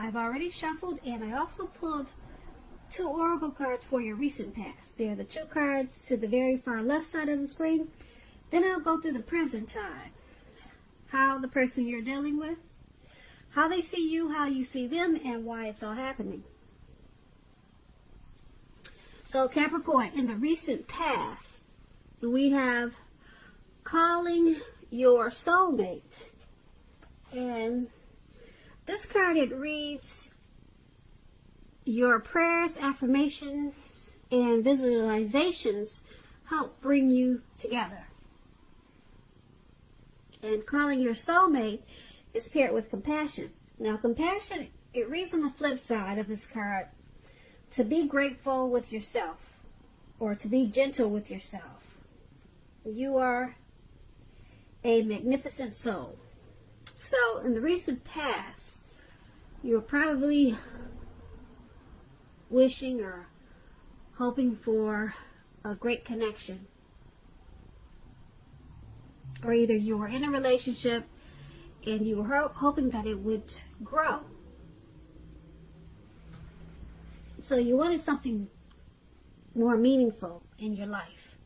I've already shuffled, and I also pulled 2 oracle cards for your recent past. They're the 2 cards to the very far left side of the screen. Then I'll go through the present time. How the person you're dealing with, how they see you, how you see them, and why it's all happening. So Capricorn, in the recent past, we have calling your soulmate. And this card, it reads, your prayers, affirmations, and visualizations help bring you together. And calling your soulmate is paired with compassion. Now, compassion, it reads on the flip side of this card, to be grateful with yourself, or to be gentle with yourself. You are a magnificent soul. So, in the recent past, you're probably wishing or hoping for a great connection. Or either you were in a relationship and you were hoping that it would grow. So you wanted something more meaningful in your life.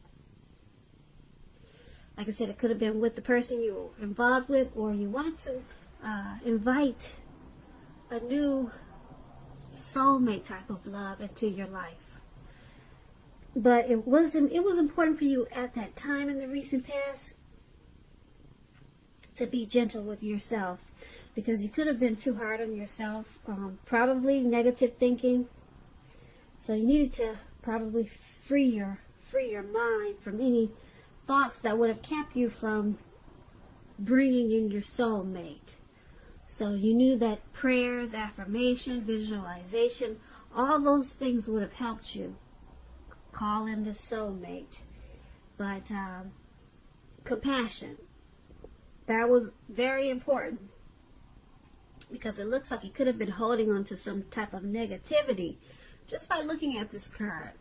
Like I said, it could have been with the person you were involved with, or you wanted to invite a new soulmate type of love into your life. But it was important for you at that time in the recent past to be gentle with yourself, because you could have been too hard on yourself, probably negative thinking. So you needed to probably free your mind from any thoughts that would have kept you from bringing in your soulmate. So you knew that prayers, affirmation, visualization, all those things would have helped you call in the soulmate. But compassion, that was very important, because it looks like you could have been holding on to some type of negativity just by looking at this card.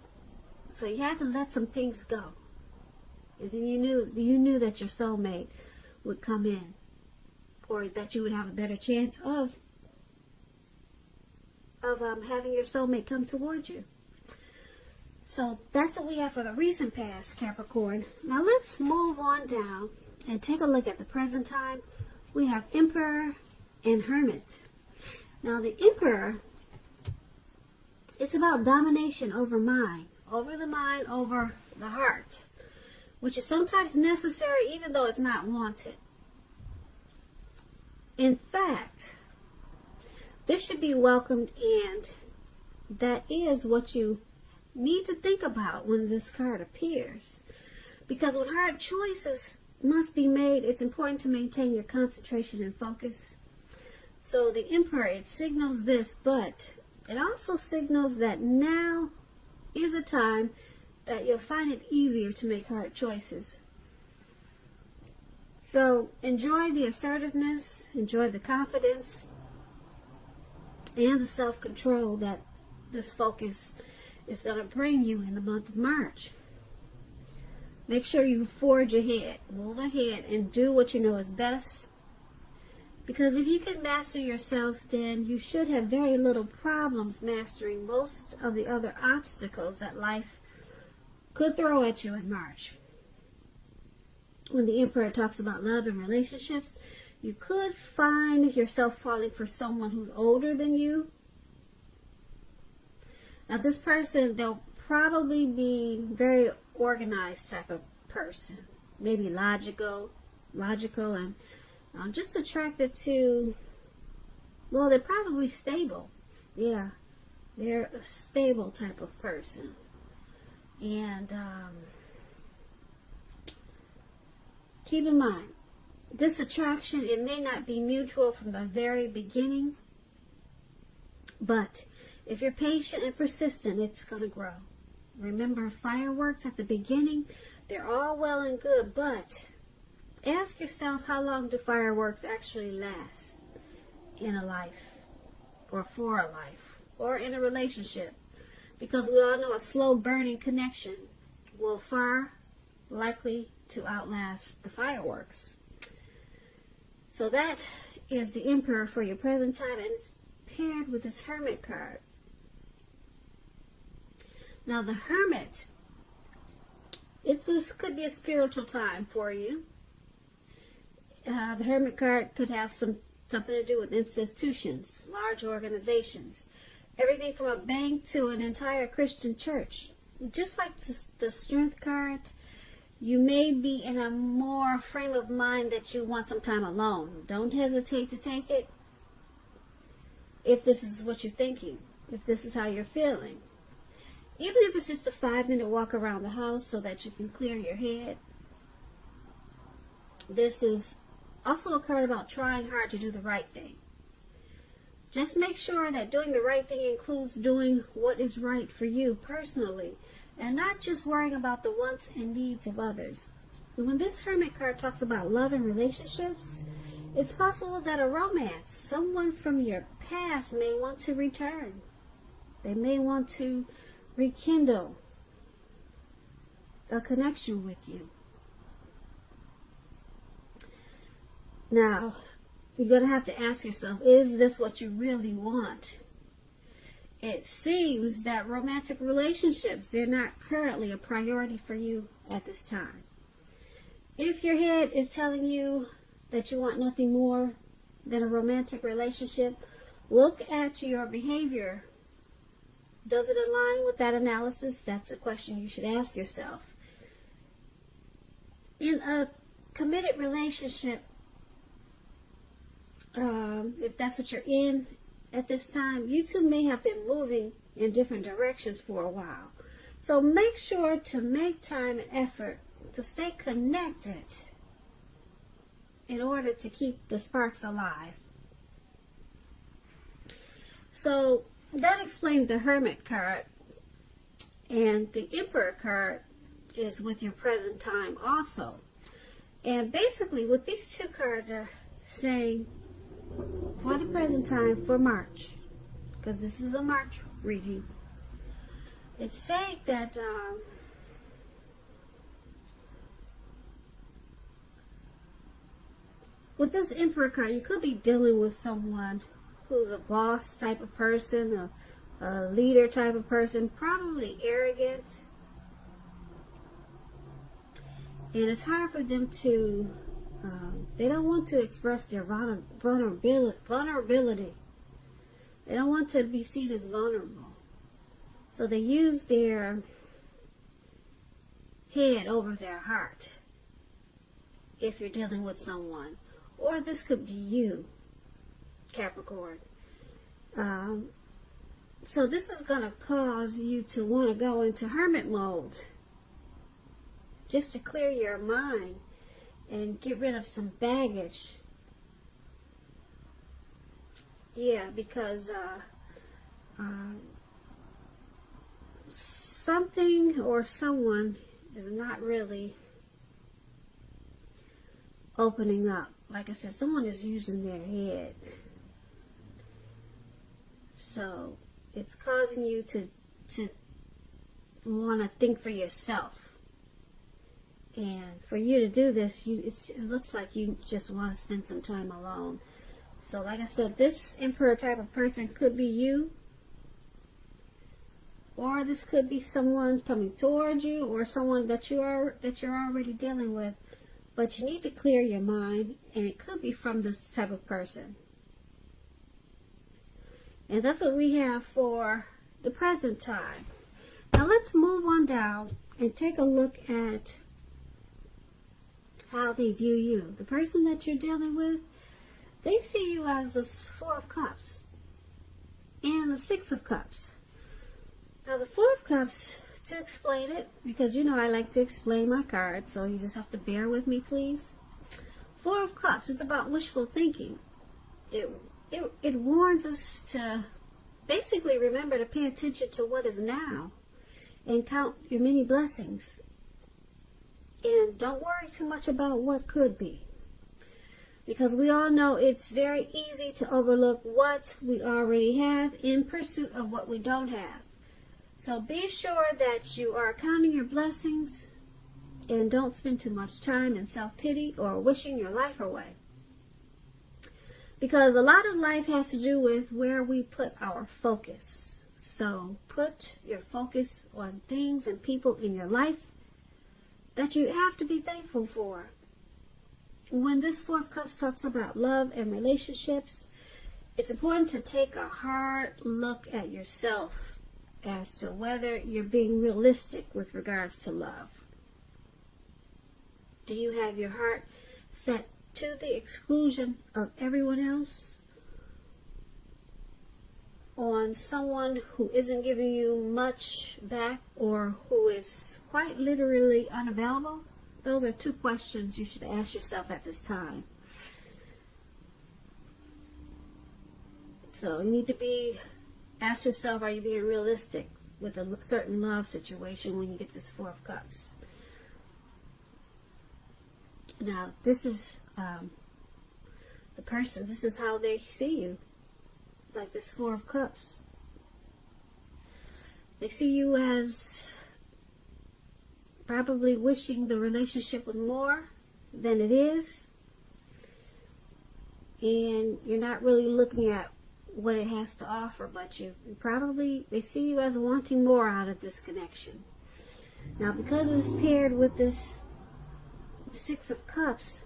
So you had to let some things go. And then you knew that your soulmate would come in, or that you would have a better chance of having your soulmate come towards you. So that's what we have for the recent past, Capricorn. Now let's move on down and take a look at the present time. We have Emperor and Hermit. Now the Emperor, it's about domination over mind, over the mind, over the heart, which is sometimes necessary even though it's not wanted. In fact, this should be welcomed, and that is what you need to think about when this card appears. Because when hard choices must be made, it's important to maintain your concentration and focus. So the Emperor, it signals this, but it also signals that now is a time that you'll find it easier to make hard choices. So enjoy the assertiveness, enjoy the confidence, and the self-control that this focus is going to bring you in the month of March. Make sure you forge ahead, move ahead, and do what you know is best. Because if you can master yourself, then you should have very little problems mastering most of the other obstacles that life could throw at you in March. When the Emperor talks about love and relationships, you could find yourself falling for someone who's older than you. Now this person, they'll probably be very organized type of person. Maybe logical and just attracted to, well, they're probably stable. Yeah, they're a stable type of person. And keep in mind, this attraction, it may not be mutual from the very beginning, but if you're patient and persistent, it's going to grow. Remember, fireworks at the beginning, they're all well and good, but ask yourself, how long do fireworks actually last in a life, or for a life, or in a relationship? Because we all know a slow burning connection will far likely to outlast the fireworks. So that is the Emperor for your present time, and it's paired with this Hermit card. Now the Hermit, this could be a spiritual time for you. The Hermit card could have something to do with institutions, large organizations, everything from a bank to an entire Christian church. Just like the Strength card, you may be in a more frame of mind that you want some time alone. Don't hesitate to take it if this is what you're thinking, if this is how you're feeling. Even if it's just a 5-minute walk around the house so that you can clear your head. This is also a card about trying hard to do the right thing. Just make sure that doing the right thing includes doing what is right for you personally, and not just worrying about the wants and needs of others. And when this Hermit card talks about love and relationships, it's possible that a romance, someone from your past may want to return. They may want to rekindle a connection with you. Now, you're going to have to ask yourself, is this what you really want? It seems that romantic relationships, they're not currently a priority for you at this time. If your head is telling you that you want nothing more than a romantic relationship, look at your behavior. Does it align with that analysis? That's a question you should ask yourself. In a committed relationship, if that's what you're in at this time, you two may have been moving in different directions for a while. So make sure to make time and effort to stay connected in order to keep the sparks alive. So that explains the Hermit card. And the Emperor card is with your present time also. And basically what these two cards are saying for the present time for March, because this is a March reading, it's saying that with this Emperor card, you could be dealing with someone who's a boss type of person, a leader type of person, probably arrogant. And it's hard for them to, they don't want to express their vulnerability. They don't want to be seen as vulnerable. So they use their head over their heart if you're dealing with someone. Or this could be you, Capricorn. So this is going to cause you to want to go into hermit mode, just to clear your mind and get rid of some baggage. Yeah, because something or someone is not really opening up. Like I said, someone is using their head. So it's causing you to want to think for yourself. And for you to do this, it looks like you just want to spend some time alone. So like I said, this Emperor type of person could be you. Or this could be someone coming towards you, or someone that you're already dealing with. But you need to clear your mind, and it could be from this type of person. And that's what we have for the present time. Now let's move on down and take a look at how they view you. The person that you're dealing with, they see you as the Four of Cups and the Six of Cups. Now the Four of Cups, to explain it, because you know I like to explain my cards, so you just have to bear with me, please. Four of Cups, it's about wishful thinking. It warns us to basically remember to pay attention to what is now and count your many blessings. And don't worry too much about what could be. Because we all know it's very easy to overlook what we already have in pursuit of what we don't have. So be sure that you are counting your blessings and don't spend too much time in self-pity or wishing your life away. Because a lot of life has to do with where we put our focus. So put your focus on things and people in your life that you have to be thankful for. When this Four of Cups talks about love and relationships, it's important to take a hard look at yourself as to whether you're being realistic with regards to love. Do you have your heart set to the exclusion of everyone else? On someone who isn't giving you much back or who is quite literally unavailable? Those are two questions you should ask yourself at this time. So you need to ask yourself, are you being realistic with a certain love situation when you get this Four of Cups? Now, this is the person. This is how they see you. Like this Four of Cups. They see you as probably wishing the relationship was more than it is. And you're not really looking at what it has to offer, but they see you as wanting more out of this connection. Now, because it's paired with this Six of Cups,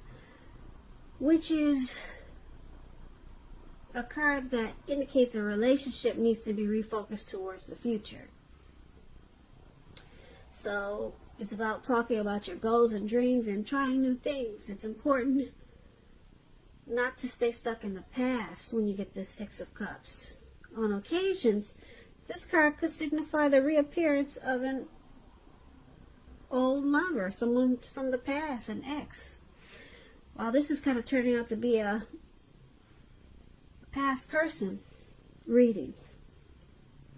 which is a card that indicates a relationship needs to be refocused towards the future. So it's about talking about your goals and dreams and trying new things. It's important not to stay stuck in the past when you get this Six of Cups. On occasions, this card could signify the reappearance of an old lover, someone from the past, an ex. While this is kind of turning out to be a past person reading,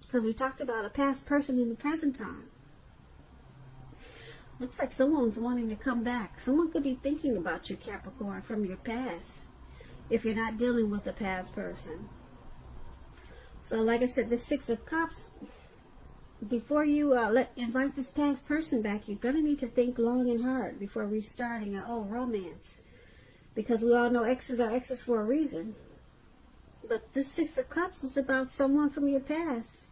because we talked about a past person in the present time. Looks like someone's wanting to come back. Someone could be thinking about you, Capricorn, from your past, if you're not dealing with a past person. So like I said, the Six of Cups, before you invite this past person back, you're going to need to think long and hard before restarting an old romance, because we all know exes are exes for a reason. But this Six of Cups is about someone from your past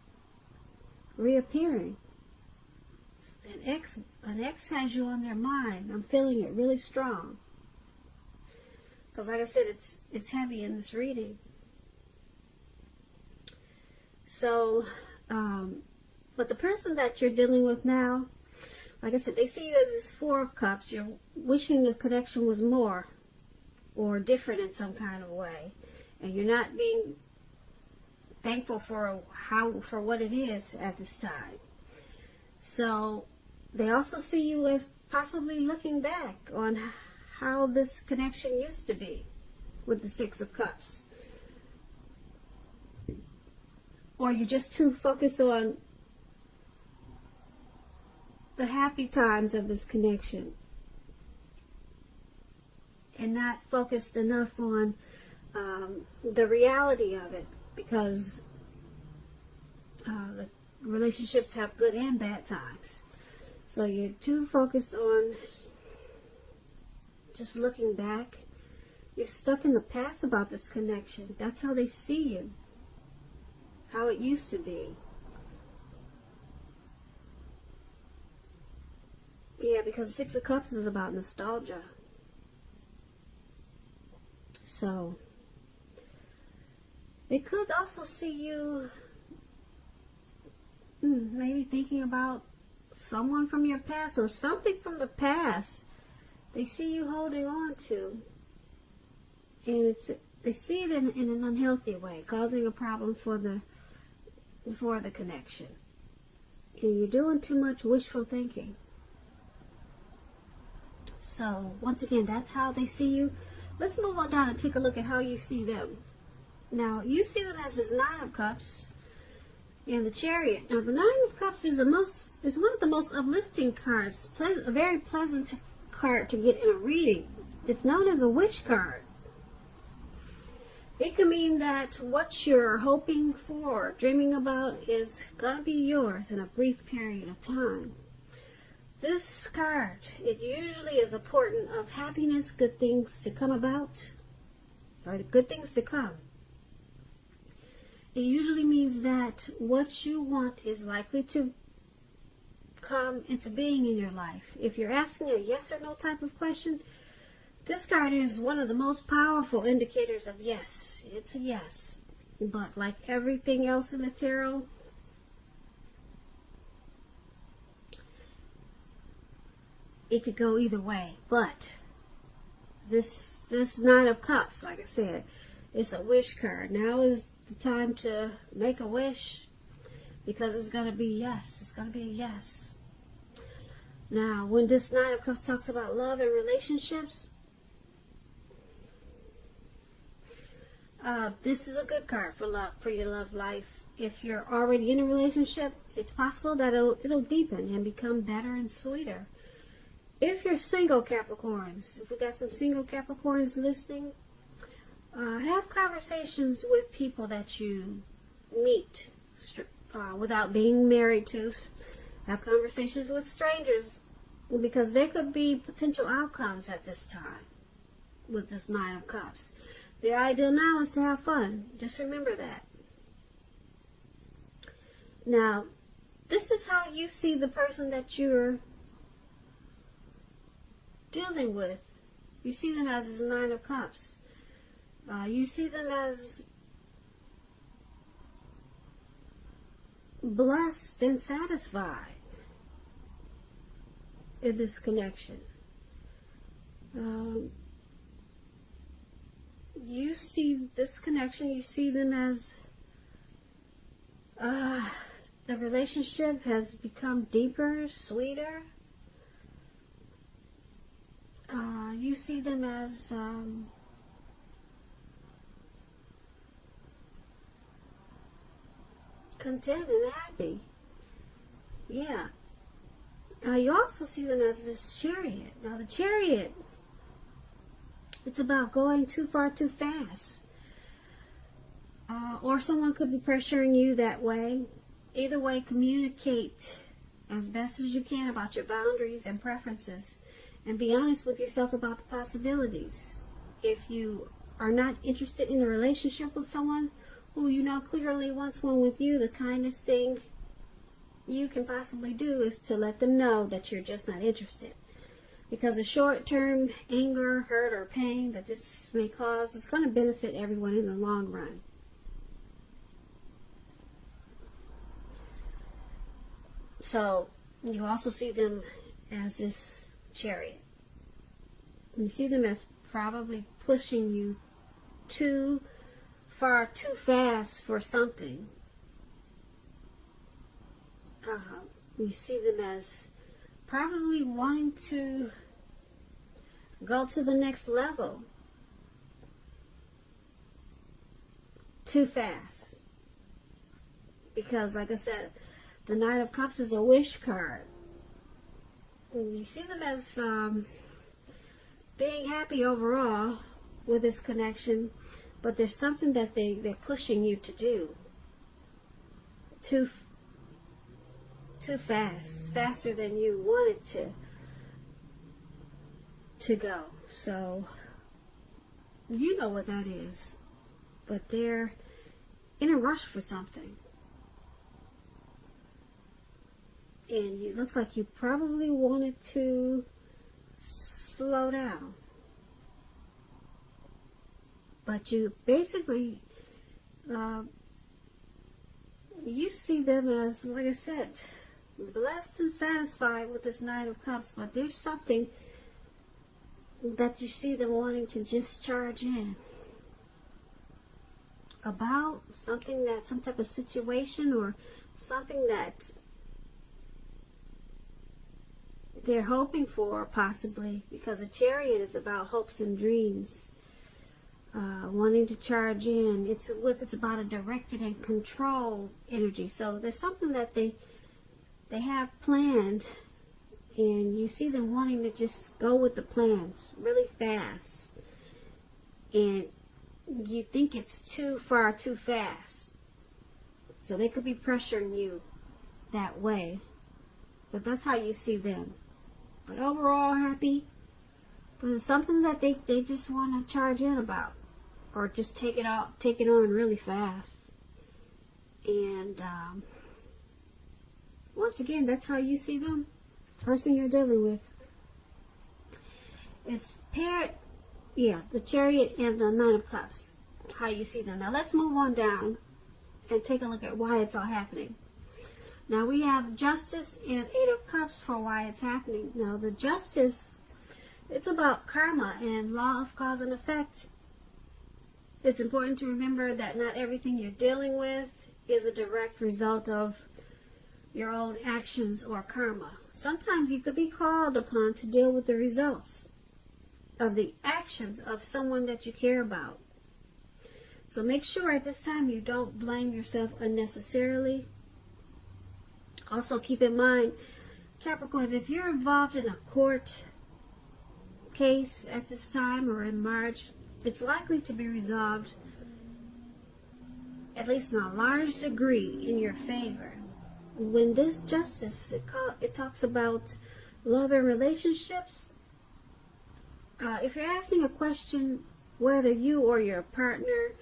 reappearing. An ex has you on their mind. I'm feeling it really strong. Because like I said, it's heavy in this reading. So, but the person that you're dealing with now, like I said, they see you as this Four of Cups. You're wishing the connection was more or different in some kind of way. And you're not being thankful for what it is at this time. So they also see you as possibly looking back on how this connection used to be with the Six of Cups. Or you're just too focused on the happy times of this connection and not focused enough on the reality of it, because the relationships have good and bad times. So you're too focused on just looking back. You're stuck in the past about this connection. That's how they see you, how it used to be. Yeah, because Six of Cups is about nostalgia. So they could also see you maybe thinking about someone from your past or something from the past. They see you holding on to, and they see it in an unhealthy way, causing a problem for the connection. And you're doing too much wishful thinking. So once again, that's how they see you. Let's move on down and take a look at how you see them. Now, you see them as this Nine of Cups and the Chariot. Now, the Nine of Cups is one of the most uplifting cards, a very pleasant card to get in a reading. It's known as a wish card. It could mean that what you're hoping for, dreaming about, is going to be yours in a brief period of time. This card, it usually is a portent of happiness, good things to come about, or the good things to come. It usually means that what you want is likely to come into being in your life. If you're asking a yes or no type of question, this card is one of the most powerful indicators of yes. It's a yes. But like everything else in the tarot, it could go either way. But this Nine of Cups, like I said, it's a wish card. Now is the time to make a wish, because it's going to be yes. It's going to be a yes. Now, when this Nine of Cups talks about love and relationships, this is a good card for love, for your love life. If you're already in a relationship, it's possible that it'll deepen and become better and sweeter. If you're single, Capricorns, if we got some single Capricorns listening, have conversations with people that you meet without being married to. Have conversations with strangers, because there could be potential outcomes at this time with this Nine of Cups. The ideal now is to have fun. Just remember that. Now, this is how you see the person that you're dealing with. You see them as a Nine of Cups. You see them as blessed and satisfied in this connection. You see this connection, you see them as the relationship has become deeper, sweeter. You see them as content and happy. Yeah. You also see them as this Chariot. Now the Chariot, it's about going too far too fast. Or someone could be pressuring you that way. Either way, communicate as best as you can about your boundaries and preferences. And be honest with yourself about the possibilities. If you are not interested in a relationship with someone who you know clearly wants one with you, the kindest thing you can possibly do is to let them know that you're just not interested. Because the short-term anger, hurt, or pain that this may cause is going to benefit everyone in the long run. So, you also see them as this Chariot. You see them as probably pushing you too far, too fast for something. You see them as probably wanting to go to the next level too fast. Because, like I said, the Nine of Cups is a wish card. You see them as being happy overall with this connection, but there's something that they're pushing you to do too fast, faster than you wanted to go. So you know what that is, but they're in a rush for something. And it looks like you probably wanted to slow down. But you basically, you see them as, like I said, blessed and satisfied with this Nine of Cups. But there's something that you see them wanting to just charge in about, something that, some type of situation or something that they're hoping for, possibly, because a Chariot is about hopes and dreams, wanting to charge in. It's about a directed and controlled energy. So there's something that they have planned, and you see them wanting to just go with the plans really fast, and you think it's too far, too fast. So they could be pressuring you that way, but that's how you see them. But overall happy. But it's something that they just want to charge in about. or just take it on really fast. And once again, that's how you see them, person you're dealing with. It's paired, yeah, the Chariot and the Nine of Cups, how you see them. Now let's move on down and take a look at why it's all happening. Now we have Justice and Eight of Cups for why it's happening. Now the Justice, it's about karma and law of cause and effect. It's important to remember that not everything you're dealing with is a direct result of your own actions or karma. Sometimes you could be called upon to deal with the results of the actions of someone that you care about. So make sure at this time you don't blame yourself unnecessarily. Also keep in mind, Capricorns, if you're involved in a court case at this time or in March, it's likely to be resolved, at least in a large degree, in your favor. When this Justice, it talks about love and relationships. If you're asking a question whether you or your partner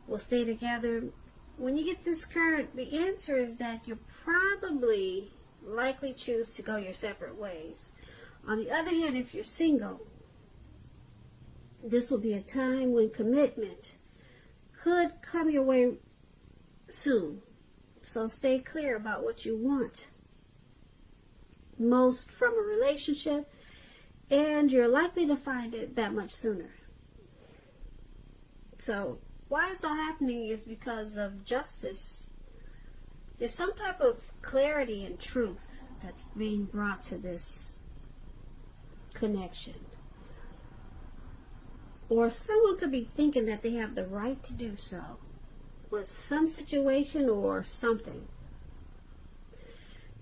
will stay together, when you get this card, the answer is that you'll probably likely choose to go your separate ways. On the other hand, if you're single, this will be a time when commitment could come your way soon. So stay clear about what you want most from a relationship, and you're likely to find it that much sooner. So why it's all happening is because of Justice. There's some type of clarity and truth that's being brought to this connection. Or someone could be thinking that they have the right to do so with some situation or something.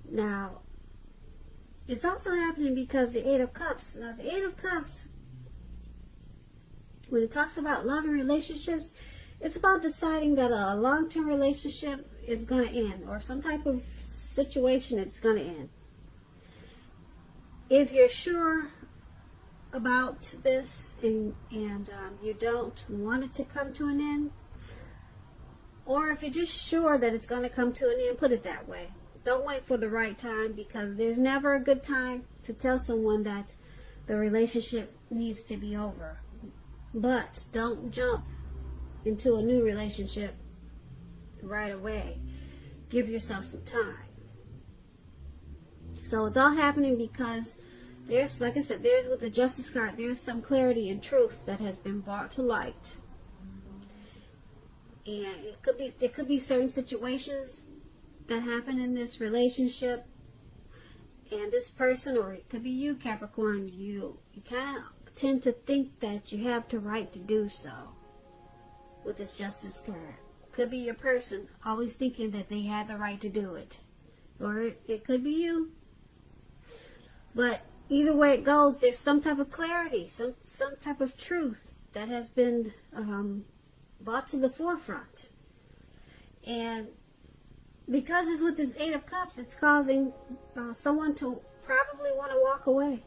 Now, it's also happening because the Eight of Cups. Now, the Eight of Cups, when it talks about love and relationships, it's about deciding that a long-term relationship is going to end, or some type of situation that's going to end. If you're sure about this and you don't want it to come to an end, or if you're just sure that it's going to come to an end, put it that way. Don't wait for the right time, because there's never a good time to tell someone that the relationship needs to be over. But don't jump into a new relationship right away. Give yourself some time. So it's all happening because there's, like I said, there's with the Justice card, there's some clarity and truth that has been brought to light. And there could be certain situations that happen in this relationship, and this person, or it could be you, Capricorn, you kind of tend to think that you have the right to do so with this Justice card. Could be your person always thinking that they had the right to do it, or it could be you. But either way it goes, there's some type of clarity, some type of truth that has been brought to the forefront. And because it's with this Eight of Cups, it's causing someone to probably want to walk away.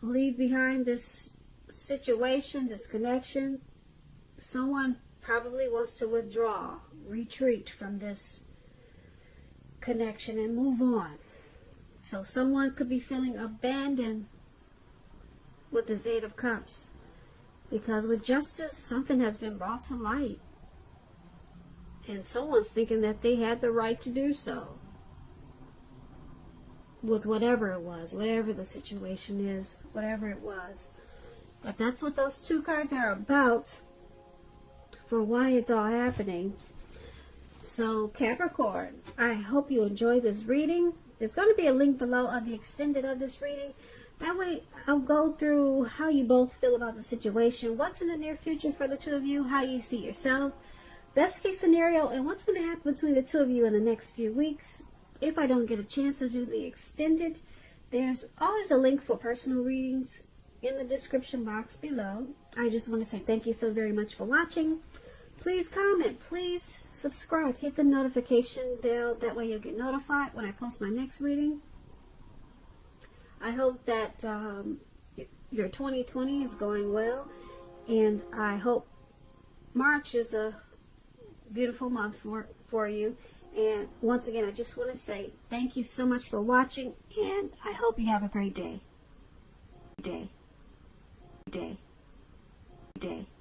Leave behind this situation, this connection. Someone probably wants to withdraw, retreat from this connection and move on. So someone could be feeling abandoned with this Eight of Cups. Because with Justice, something has been brought to light. And someone's thinking that they had the right to do so. With whatever it was, whatever the situation is, whatever it was. But that's what those two cards are about, for why it's all happening. So Capricorn, I hope you enjoy this reading. There's going to be a link below on the extended of this reading. That way I'll go through how you both feel about the situation, what's in the near future for the two of you, how you see yourself, best case scenario, and what's going to happen between the two of you in the next few weeks. If I don't get a chance to do the extended, there's always a link for personal readings in the description box below. I just want to say thank you so very much for watching. Please comment, please subscribe, hit the notification bell, that way you'll get notified when I post my next reading. I hope that your 2020 is going well, And I hope March is a beautiful month for you. And once again, I just want to say thank you so much for watching, and I hope you have a great day.